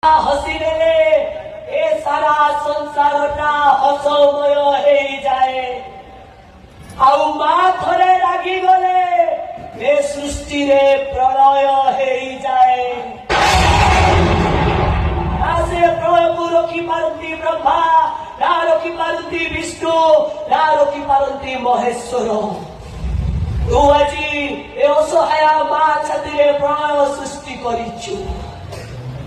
हसीने ए सारा संसारटा हसमय हो जाए आउ माँ थरे रागी गले ए सृष्टि रे प्रलय हो जाए ना से प्रलय को रोकी पारती ब्रह्मा ना रोकी पारती विष्णु ना रोकी पारती महेश्वर तू आज ए असहाया माँ छाती प्रलय सृष्टि करिछु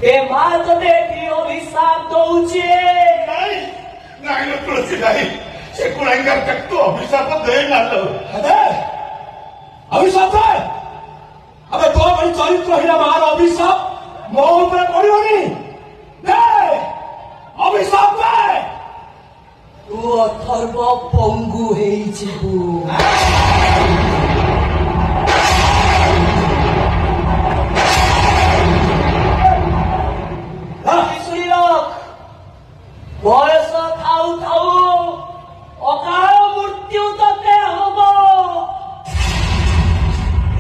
ए माँ तोते अभिशाप दौचे नहीं नहीं लो तुलसी नहीं से कुलांगर तक तो अभिशाप दे ना लो अरे अभिशाप है अबे तो बड़ी चरित्रहीन मार अभिशाप मो ऊपर पड़ियोनी नहीं अभिशाप है तू अथर्व पंगु हेई जीवु বয়স থাউ থাউ অকাল মৃত্যু তোতে হব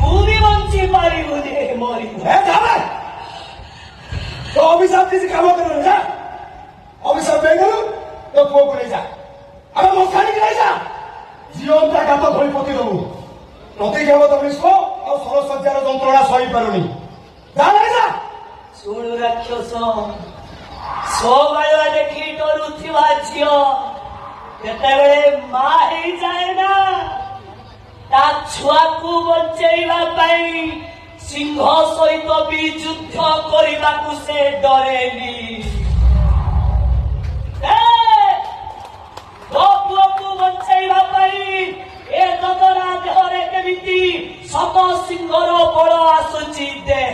তুমি বঞ্চি পারিবনি মরিব ए जावे तो अभिशाप किसी काम करो जा अभिशाप नहीं करो तो पुओ को ले जा अबे मस्तानी की ले जा जीवन का तो भोई पोती दबु प्रति केव तो विश्व और सरस्वतीर যন্ত্রণা সহি পারুনি जा ले जा শুণু রাক্ষস सोबाया देखी डरुथिबा झियो केतेबेले मा हेई जाए ना ता छुआ को बंचेइबा पई सिंह सहित भी युद्ध करिबाकु से डरेनी को बंचेइबा पई ए ददरा देहरे केमिति सत सिंहर बड़ आसुची दे